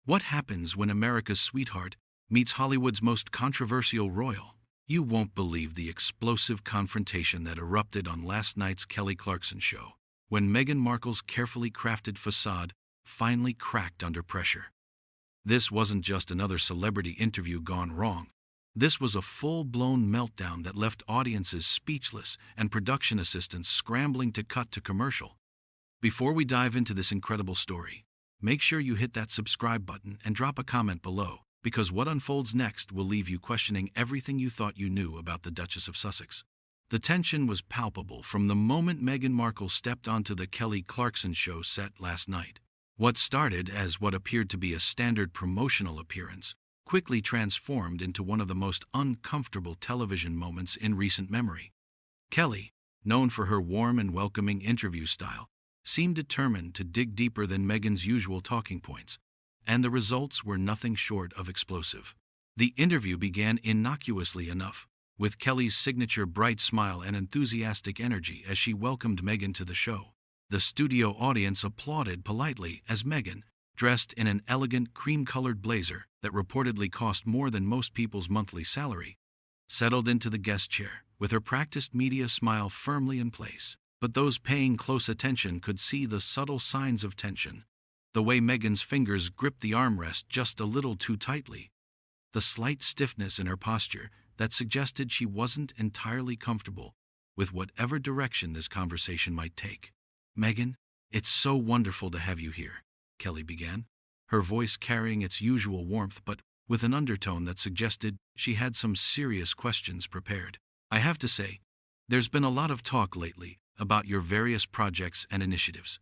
What happens when America's sweetheart meets Hollywood's most controversial royal? You won't believe the explosive confrontation that erupted on last night's Kelly Clarkson show, when Meghan Markle's carefully crafted facade finally cracked under pressure. This wasn't just another celebrity interview gone wrong. This was a full-blown meltdown that left audiences speechless and production assistants scrambling to cut to commercial. Before we dive into this incredible story, make sure you hit that subscribe button and drop a comment below, because what unfolds next will leave you questioning everything you thought you knew about the Duchess of Sussex. The tension was palpable from the moment Meghan Markle stepped onto the Kelly Clarkson show set last night. What started as what appeared to be a standard promotional appearance quickly transformed into one of the most uncomfortable television moments in recent memory. Kelly, known for her warm and welcoming interview style, seemed determined to dig deeper than Meghan's usual talking points, and the results were nothing short of explosive. The interview began innocuously enough, with Kelly's signature bright smile and enthusiastic energy as she welcomed Meghan to the show. The studio audience applauded politely as Meghan, dressed in an elegant cream-colored blazer that reportedly cost more than most people's monthly salary, settled into the guest chair, with her practiced media smile firmly in place. But those paying close attention could see the subtle signs of tension. The way Meghan's fingers gripped the armrest just a little too tightly. The slight stiffness in her posture that suggested she wasn't entirely comfortable with whatever direction this conversation might take. "Meghan, it's so wonderful to have you here," Kelly began, her voice carrying its usual warmth but with an undertone that suggested she had some serious questions prepared. "I have to say, there's been a lot of talk lately about your various projects and initiatives.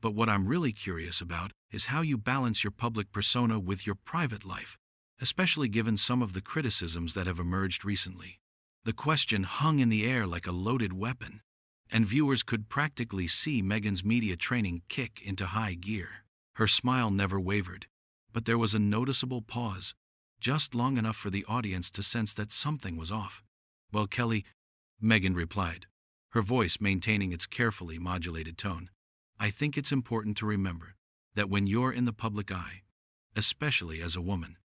But what I'm really curious about is how you balance your public persona with your private life, especially given some of the criticisms that have emerged recently." The question hung in the air like a loaded weapon, and viewers could practically see Meghan's media training kick into high gear. Her smile never wavered, but there was a noticeable pause, just long enough for the audience to sense that something was off. "Well, Kelly," Meghan replied, her voice maintaining its carefully modulated tone, "I think it's important to remember that when you're in the public eye, especially as a woman,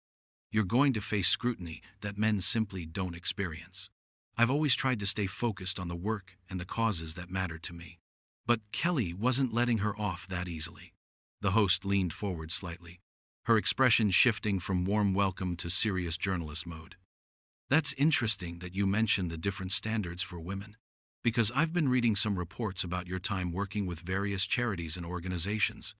you're going to face scrutiny that men simply don't experience. I've always tried to stay focused on the work and the causes that matter to me." But Kelly wasn't letting her off that easily. The host leaned forward slightly, her expression shifting from warm welcome to serious journalist mode. "That's interesting that you mentioned the different standards for women, because I've been reading some reports about your time working with various charities and organizations.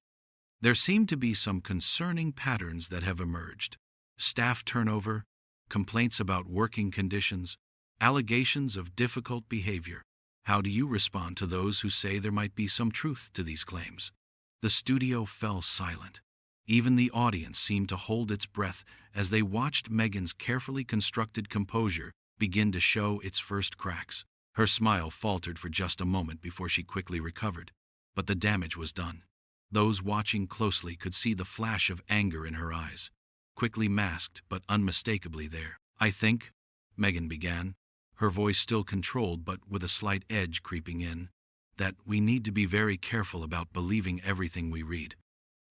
There seem to be some concerning patterns that have emerged. Staff turnover, complaints about working conditions, allegations of difficult behavior. How do you respond to those who say there might be some truth to these claims?" The studio fell silent. Even the audience seemed to hold its breath as they watched Meghan's carefully constructed composure begin to show its first cracks. Her smile faltered for just a moment before she quickly recovered, but the damage was done. Those watching closely could see the flash of anger in her eyes, quickly masked but unmistakably there. "I think," Meghan began, her voice still controlled but with a slight edge creeping in, "that we need to be very careful about believing everything we read,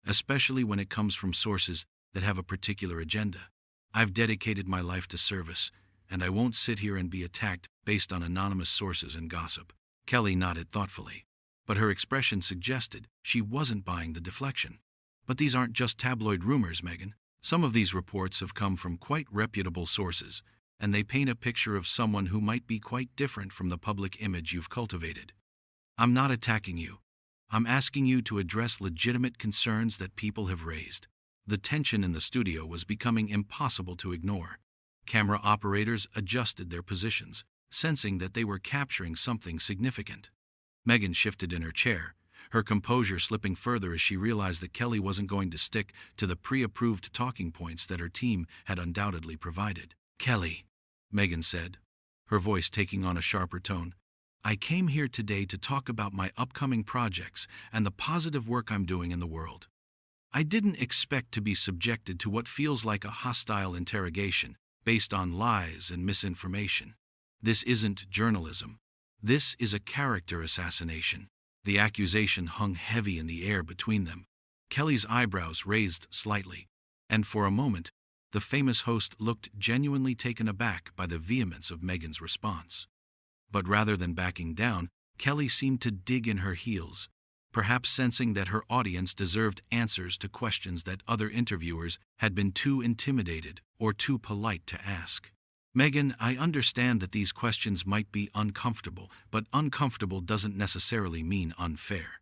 especially when it comes from sources that have a particular agenda. I've dedicated my life to service, and I won't sit here and be attacked based on anonymous sources and gossip." Kelly nodded thoughtfully, but her expression suggested she wasn't buying the deflection. "But these aren't just tabloid rumors, Meghan. Some of these reports have come from quite reputable sources, and they paint a picture of someone who might be quite different from the public image you've cultivated. I'm not attacking you. I'm asking you to address legitimate concerns that people have raised." The tension in the studio was becoming impossible to ignore. Camera operators adjusted their positions, sensing that they were capturing something significant. Meghan shifted in her chair, her composure slipping further as she realized that Kelly wasn't going to stick to the pre-approved talking points that her team had undoubtedly provided. "Kelly," Meghan said, her voice taking on a sharper tone, "I came here today to talk about my upcoming projects and the positive work I'm doing in the world. I didn't expect to be subjected to what feels like a hostile interrogation based on lies and misinformation. This isn't journalism. This is a character assassination." The accusation hung heavy in the air between them. Kelly's eyebrows raised slightly, And for a moment, the famous host looked genuinely taken aback by the vehemence of Meghan's response. But rather than backing down, Kelly seemed to dig in her heels, perhaps sensing that her audience deserved answers to questions that other interviewers had been too intimidated or too polite to ask. Meghan, I understand that these questions might be uncomfortable, but uncomfortable doesn't necessarily mean unfair.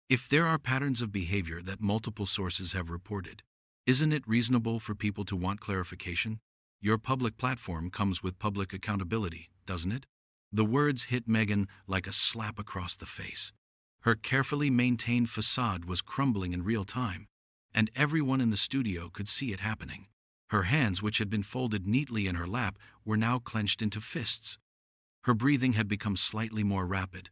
If there are patterns of behavior that multiple sources have reported, isn't it reasonable for people to want clarification? Your public platform comes with public accountability, doesn't it? The words hit Meghan like a slap across the face. Her carefully maintained facade was crumbling in real time, and everyone in the studio could see it happening. Her hands, which had been folded neatly in her lap, were now clenched into fists. Her breathing had become slightly more rapid,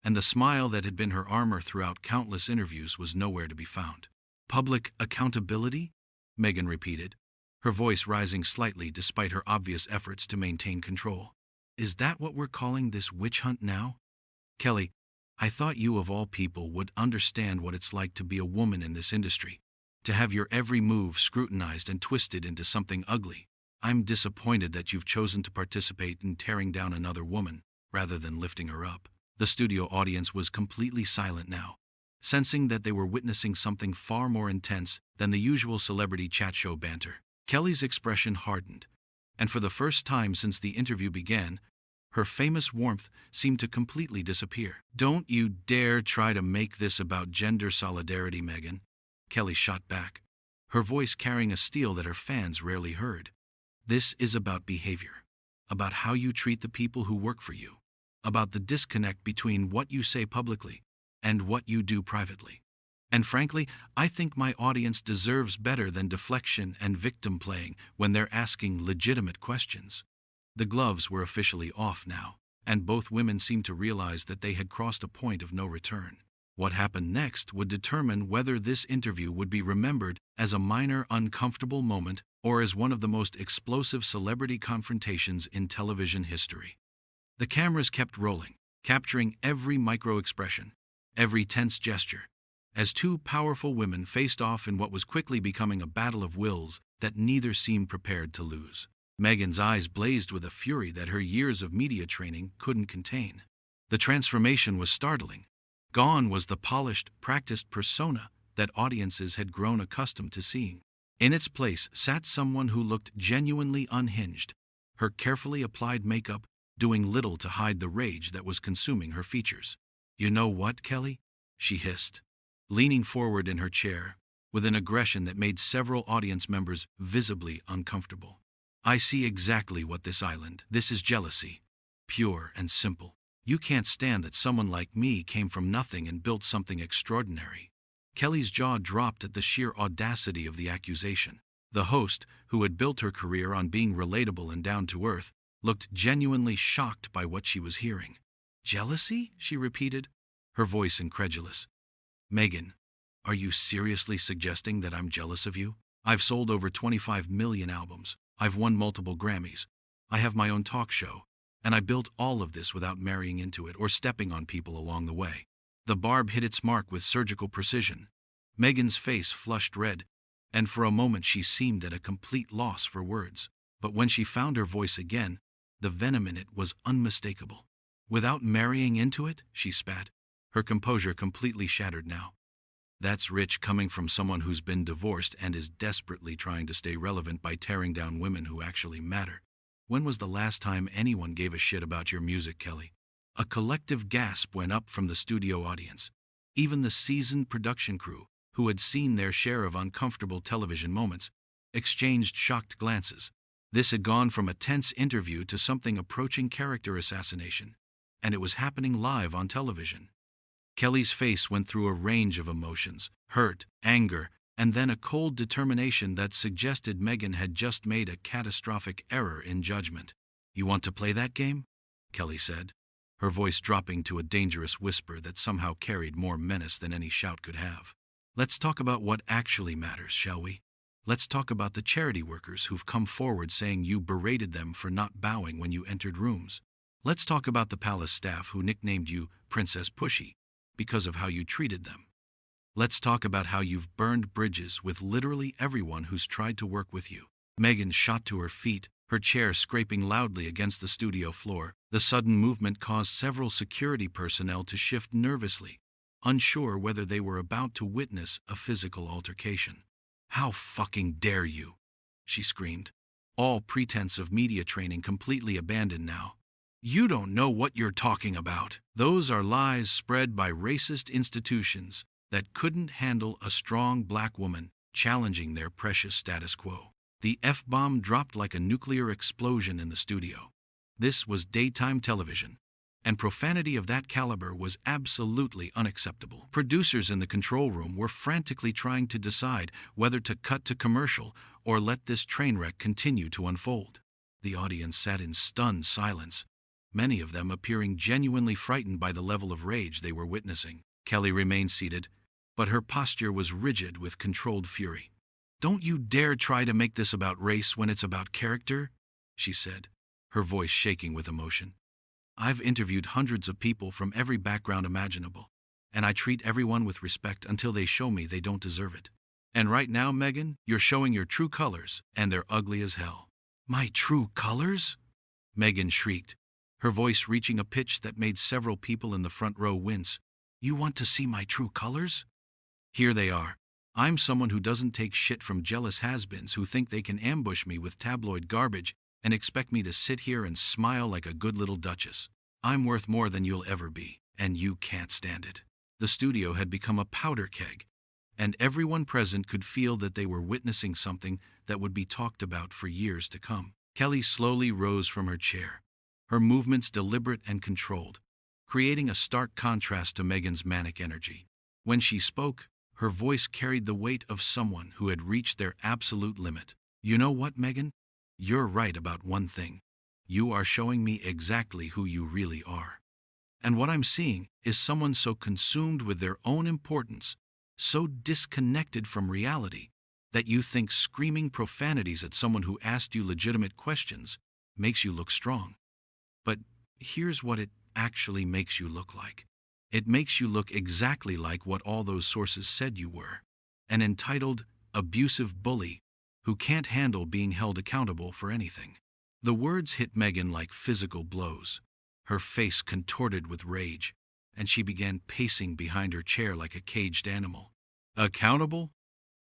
and the smile that had been her armor throughout countless interviews was nowhere to be found. Public accountability? Meghan repeated, her voice rising slightly despite her obvious efforts to maintain control. Is that what we're calling this witch hunt now? Kelly, I thought you of all people would understand what it's like to be a woman in this industry, to have your every move scrutinized and twisted into something ugly. I'm disappointed that you've chosen to participate in tearing down another woman, rather than lifting her up. The studio audience was completely silent now, sensing that they were witnessing something far more intense than the usual celebrity chat show banter. Kelly's expression hardened, and for the first time since the interview began, her famous warmth seemed to completely disappear. Don't you dare try to make this about gender solidarity, Meghan, Kelly shot back, her voice carrying a steel that her fans rarely heard. This is about behavior, about how you treat the people who work for you, about the disconnect between what you say publicly and what you do privately. And frankly, I think my audience deserves better than deflection and victim playing when they're asking legitimate questions. The gloves were officially off now, and both women seemed to realize that they had crossed a point of no return. What happened next would determine whether this interview would be remembered as a minor, uncomfortable moment or as one of the most explosive celebrity confrontations in television history. The cameras kept rolling, capturing every micro-expression, every tense gesture, as two powerful women faced off in what was quickly becoming a battle of wills that neither seemed prepared to lose. Meghan's eyes blazed with a fury that her years of media training couldn't contain. The transformation was startling. Gone was the polished, practiced persona that audiences had grown accustomed to seeing. In its place sat someone who looked genuinely unhinged, her carefully applied makeup doing little to hide the rage that was consuming her features. You know what, Kelly? She hissed, leaning forward in her chair, with an aggression that made several audience members visibly uncomfortable. I see exactly what this is jealousy, pure and simple. You can't stand that someone like me came from nothing and built something extraordinary. Kelly's jaw dropped at the sheer audacity of the accusation. The host, who had built her career on being relatable and down to earth, looked genuinely shocked by what she was hearing. Jealousy? She repeated, her voice incredulous. Meghan, are you seriously suggesting that I'm jealous of you? I've sold over 25 million albums. I've won multiple Grammys. I have my own talk show. And I built all of this without marrying into it or stepping on people along the way. The barb hit its mark with surgical precision. Meghan's face flushed red, and for a moment she seemed at a complete loss for words. But when she found her voice again, the venom in it was unmistakable. Without marrying into it, she spat, her composure completely shattered now. That's rich coming from someone who's been divorced and is desperately trying to stay relevant by tearing down women who actually matter. When was the last time anyone gave a shit about your music, Kelly? A collective gasp went up from the studio audience. Even the seasoned production crew, who had seen their share of uncomfortable television moments, exchanged shocked glances. This had gone from a tense interview to something approaching character assassination, and it was happening live on television. Kelly's face went through a range of emotions, hurt, anger, and then a cold determination that suggested Meghan had just made a catastrophic error in judgment. You want to play that game? Kelly said, her voice dropping to a dangerous whisper that somehow carried more menace than any shout could have. Let's talk about what actually matters, shall we? Let's talk about the charity workers who've come forward saying you berated them for not bowing when you entered rooms. Let's talk about the palace staff who nicknamed you Princess Pushy because of how you treated them. Let's talk about how you've burned bridges with literally everyone who's tried to work with you. Meghan shot to her feet, her chair scraping loudly against the studio floor. The sudden movement caused several security personnel to shift nervously, unsure whether they were about to witness a physical altercation. "How fucking dare you!" she screamed. All pretense of media training completely abandoned now. "You don't know what you're talking about. Those are lies spread by racist institutions that couldn't handle a strong black woman challenging their precious status quo." The F-bomb dropped like a nuclear explosion in the studio. This was daytime television, and profanity of that caliber was absolutely unacceptable. Producers in the control room were frantically trying to decide whether to cut to commercial or let this train wreck continue to unfold. The audience sat in stunned silence, many of them appearing genuinely frightened by the level of rage they were witnessing. Kelly remained seated, but her posture was rigid with controlled fury. "Don't you dare try to make this about race when it's about character," she said, her voice shaking with emotion. "I've interviewed hundreds of people from every background imaginable, and I treat everyone with respect until they show me they don't deserve it. And right now, Meghan, you're showing your true colors, and they're ugly as hell." "My true colors?" Meghan shrieked, her voice reaching a pitch that made several people in the front row wince. "You want to see my true colors? Here they are. I'm someone who doesn't take shit from jealous has-beens who think they can ambush me with tabloid garbage and expect me to sit here and smile like a good little duchess. I'm worth more than you'll ever be, and you can't stand it." The studio had become a powder keg, and everyone present could feel that they were witnessing something that would be talked about for years to come. Kelly slowly rose from her chair, her movements deliberate and controlled, creating a stark contrast to Meghan's manic energy. When she spoke, her voice carried the weight of someone who had reached their absolute limit. "You know what, Meghan? You're right about one thing. You are showing me exactly who you really are. And what I'm seeing is someone so consumed with their own importance, so disconnected from reality, that you think screaming profanities at someone who asked you legitimate questions makes you look strong. But here's what it actually makes you look like. It makes you look exactly like what all those sources said you were: an entitled, abusive bully who can't handle being held accountable for anything." The words hit Meghan like physical blows. Her face contorted with rage, and she began pacing behind her chair like a caged animal. "Accountable?"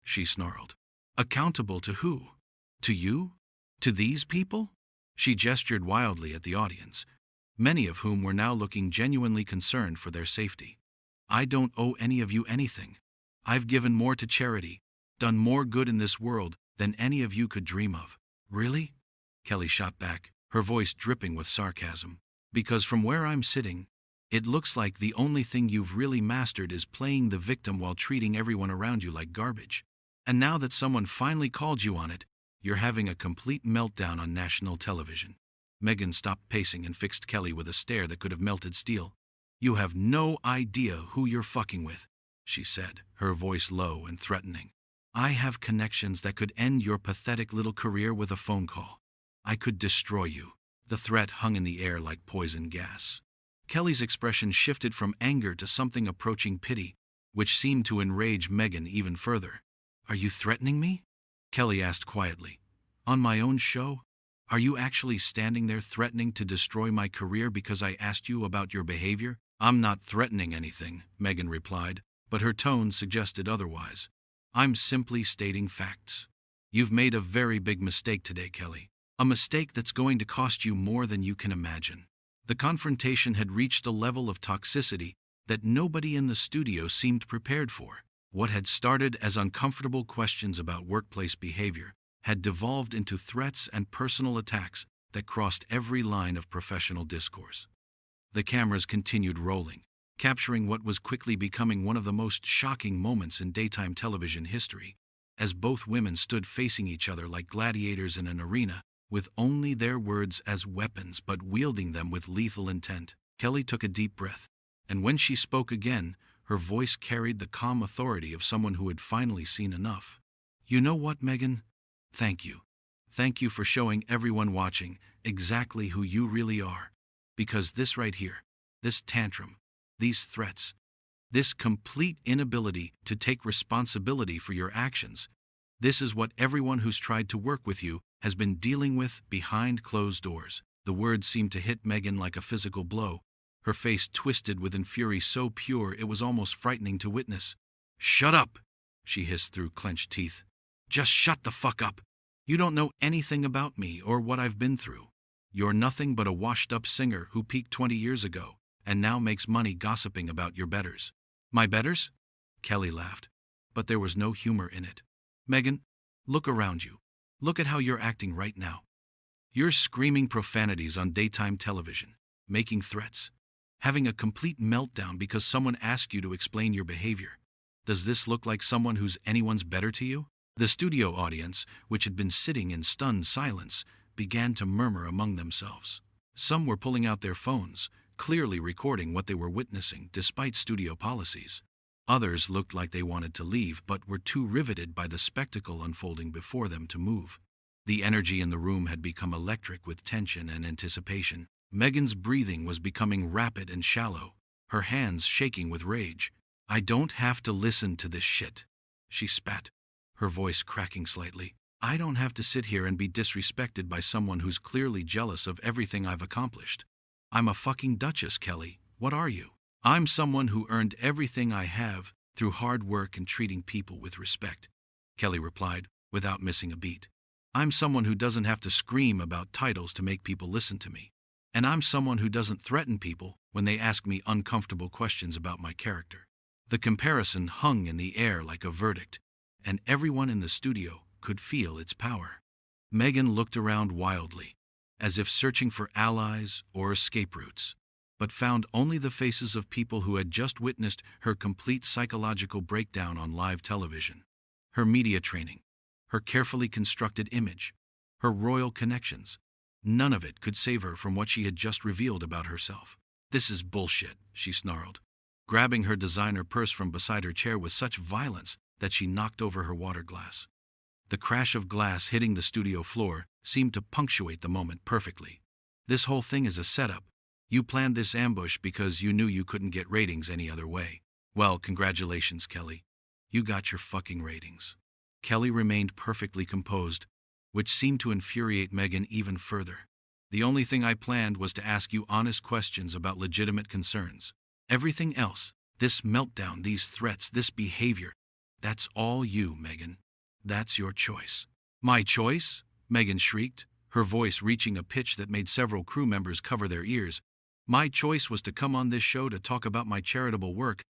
she snarled. "Accountable to who? To you? To these people?" She gestured wildly at the audience, many of whom were now looking genuinely concerned for their safety. "I don't owe any of you anything. I've given more to charity, done more good in this world than any of you could dream of." "Really?" Kelly shot back, her voice dripping with sarcasm. "Because from where I'm sitting, it looks like the only thing you've really mastered is playing the victim while treating everyone around you like garbage. And now that someone finally called you on it, you're having a complete meltdown on national television." Meghan stopped pacing and fixed Kelly with a stare that could have melted steel. "You have no idea who you're fucking with," she said, her voice low and threatening. "I have connections that could end your pathetic little career with a phone call. I could destroy you." The threat hung in the air like poison gas. Kelly's expression shifted from anger to something approaching pity, which seemed to enrage Meghan even further. "Are you threatening me?" Kelly asked quietly. "On my own show? Are you actually standing there threatening to destroy my career because I asked you about your behavior?" "I'm not threatening anything," Meghan replied, but her tone suggested otherwise. "I'm simply stating facts. You've made a very big mistake today, Kelly. A mistake that's going to cost you more than you can imagine." The confrontation had reached a level of toxicity that nobody in the studio seemed prepared for. What had started as uncomfortable questions about workplace behavior had devolved into threats and personal attacks that crossed every line of professional discourse. The cameras continued rolling, capturing what was quickly becoming one of the most shocking moments in daytime television history, as both women stood facing each other like gladiators in an arena, with only their words as weapons but wielding them with lethal intent. Kelly took a deep breath, and when she spoke again, her voice carried the calm authority of someone who had finally seen enough. "You know what, Meghan? Thank you. Thank you for showing everyone watching exactly who you really are. Because this right here, this tantrum, these threats, This complete inability to take responsibility for your actions. This is what everyone who's tried to work with you has been dealing with behind closed doors. The words seemed to hit Meghan like a physical blow. Her face twisted within fury so pure it was almost frightening to witness. "Shut up!" she hissed through clenched teeth. "Just shut the fuck up! You don't know anything about me or what I've been through. You're nothing but a washed-up singer who peaked 20 years ago and now makes money gossiping about your betters." "My betters?" Kelly laughed, but there was no humor in it. "Meghan, look around you. Look at how you're acting right now. You're screaming profanities on daytime television, making threats, having a complete meltdown because someone asked you to explain your behavior. Does this look like someone who's anyone's better to you?" The studio audience, which had been sitting in stunned silence, began to murmur among themselves. Some were pulling out their phones, clearly recording what they were witnessing despite studio policies. Others looked like they wanted to leave but were too riveted by the spectacle unfolding before them to move. The energy in the room had become electric with tension and anticipation. Meghan's breathing was becoming rapid and shallow, her hands shaking with rage. "I don't have to listen to this shit," she spat, her voice cracking slightly. "I don't have to sit here and be disrespected by someone who's clearly jealous of everything I've accomplished. I'm a fucking duchess, Kelly. What are you? I'm someone who earned everything I have through hard work and treating people with respect," Kelly replied, without missing a beat. "I'm someone who doesn't have to scream about titles to make people listen to me. And I'm someone who doesn't threaten people when they ask me uncomfortable questions about my character." The comparison hung in the air like a verdict, and everyone in the studio could feel its power. Meghan looked around wildly, as if searching for allies or escape routes, but found only the faces of people who had just witnessed her complete psychological breakdown on live television. Her media training, her carefully constructed image, her royal connections, none of it could save her from what she had just revealed about herself. "This is bullshit," she snarled, grabbing her designer purse from beside her chair with such violence that she knocked over her water glass. The crash of glass hitting the studio floor seemed to punctuate the moment perfectly. "This whole thing is a setup. You planned this ambush because you knew you couldn't get ratings any other way. Well, congratulations, Kelly. You got your fucking ratings." Kelly remained perfectly composed, which seemed to infuriate Meghan even further. "The only thing I planned was to ask you honest questions about legitimate concerns. Everything else, this meltdown, these threats, this behavior, that's all you, Meghan. That's your choice." "My choice?" Meghan shrieked, her voice reaching a pitch that made several crew members cover their ears. "My choice was to come on this show to talk about my charitable work,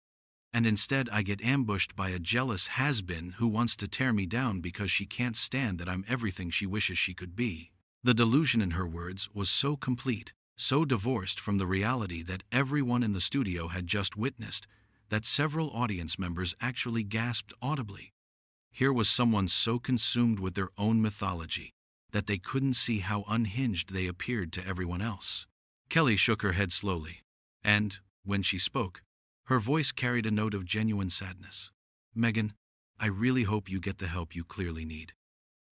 and instead I get ambushed by a jealous has-been who wants to tear me down because she can't stand that I'm everything she wishes she could be." The delusion in her words was so complete, so divorced from the reality that everyone in the studio had just witnessed, that several audience members actually gasped audibly. Here was someone so consumed with their own mythology that they couldn't see how unhinged they appeared to everyone else. Kelly shook her head slowly, and, when she spoke, her voice carried a note of genuine sadness. "Meghan, I really hope you get the help you clearly need.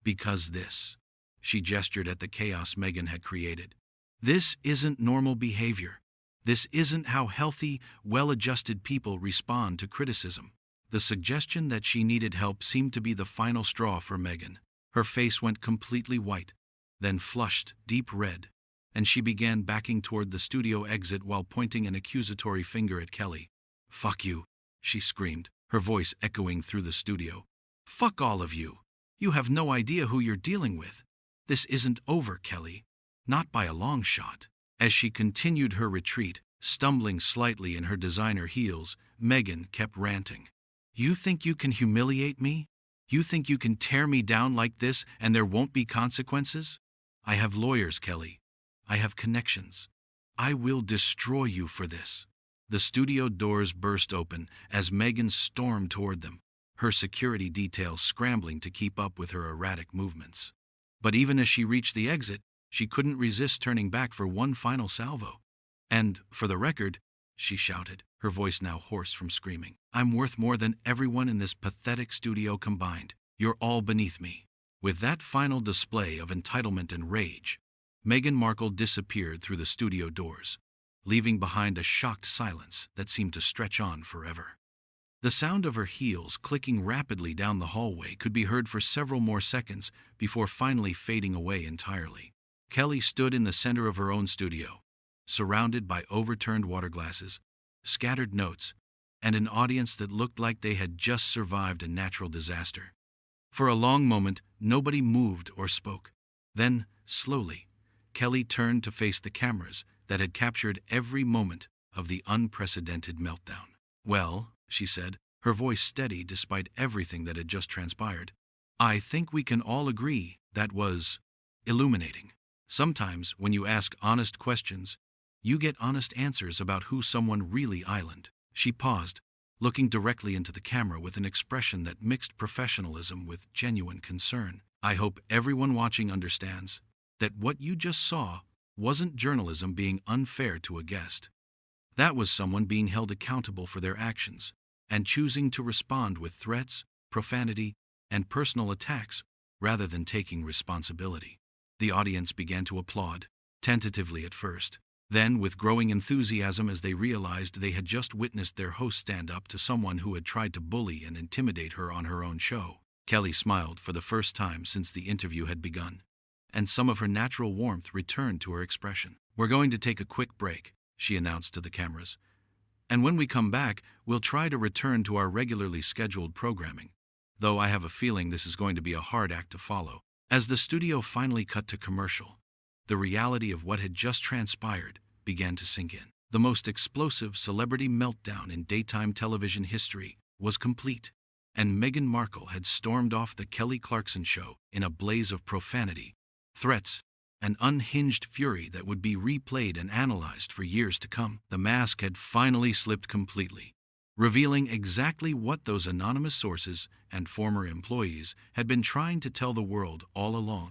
Because this," she gestured at the chaos Meghan had created, "this isn't normal behavior. This isn't how healthy, well-adjusted people respond to criticism." The suggestion that she needed help seemed to be the final straw for Meghan. Her face went completely white, then flushed deep red, and she began backing toward the studio exit while pointing an accusatory finger at Kelly. "Fuck you," she screamed, her voice echoing through the studio. "Fuck all of you. You have no idea who you're dealing with. This isn't over, Kelly. Not by a long shot." As she continued her retreat, stumbling slightly in her designer heels, Meghan kept ranting. "You think you can humiliate me? You think you can tear me down like this and there won't be consequences? I have lawyers, Kelly. I have connections. I will destroy you for this." The studio doors burst open as Meghan stormed toward them, her security details scrambling to keep up with her erratic movements. But even as she reached the exit, she couldn't resist turning back for one final salvo. "And, for the record," she shouted, her voice now hoarse from screaming, "I'm worth more than everyone in this pathetic studio combined. You're all beneath me." With that final display of entitlement and rage, Meghan Markle disappeared through the studio doors, leaving behind a shocked silence that seemed to stretch on forever. The sound of her heels clicking rapidly down the hallway could be heard for several more seconds before finally fading away entirely. Kelly stood in the center of her own studio, surrounded by overturned water glasses, scattered notes, and an audience that looked like they had just survived a natural disaster. For a long moment, nobody moved or spoke. Then, slowly, Kelly turned to face the cameras that had captured every moment of the unprecedented meltdown. "Well," she said, her voice steady despite everything that had just transpired, "I think we can all agree that was illuminating. Sometimes, when you ask honest questions, you get honest answers about who someone really island." She paused, looking directly into the camera with an expression that mixed professionalism with genuine concern. "I hope everyone watching understands that what you just saw wasn't journalism being unfair to a guest. That was someone being held accountable for their actions and choosing to respond with threats, profanity, and personal attacks rather than taking responsibility." The audience began to applaud, tentatively at first, then with growing enthusiasm as they realized they had just witnessed their host stand up to someone who had tried to bully and intimidate her on her own show. Kelly smiled for the first time since the interview had begun, and some of her natural warmth returned to her expression. "We're going to take a quick break," she announced to the cameras, "and when we come back, we'll try to return to our regularly scheduled programming, though I have a feeling this is going to be a hard act to follow." As the studio finally cut to commercial, the reality of what had just transpired began to sink in. The most explosive celebrity meltdown in daytime television history was complete, and Meghan Markle had stormed off the Kelly Clarkson show in a blaze of profanity, threats, and unhinged fury that would be replayed and analyzed for years to come. The mask had finally slipped completely, revealing exactly what those anonymous sources and former employees had been trying to tell the world all along.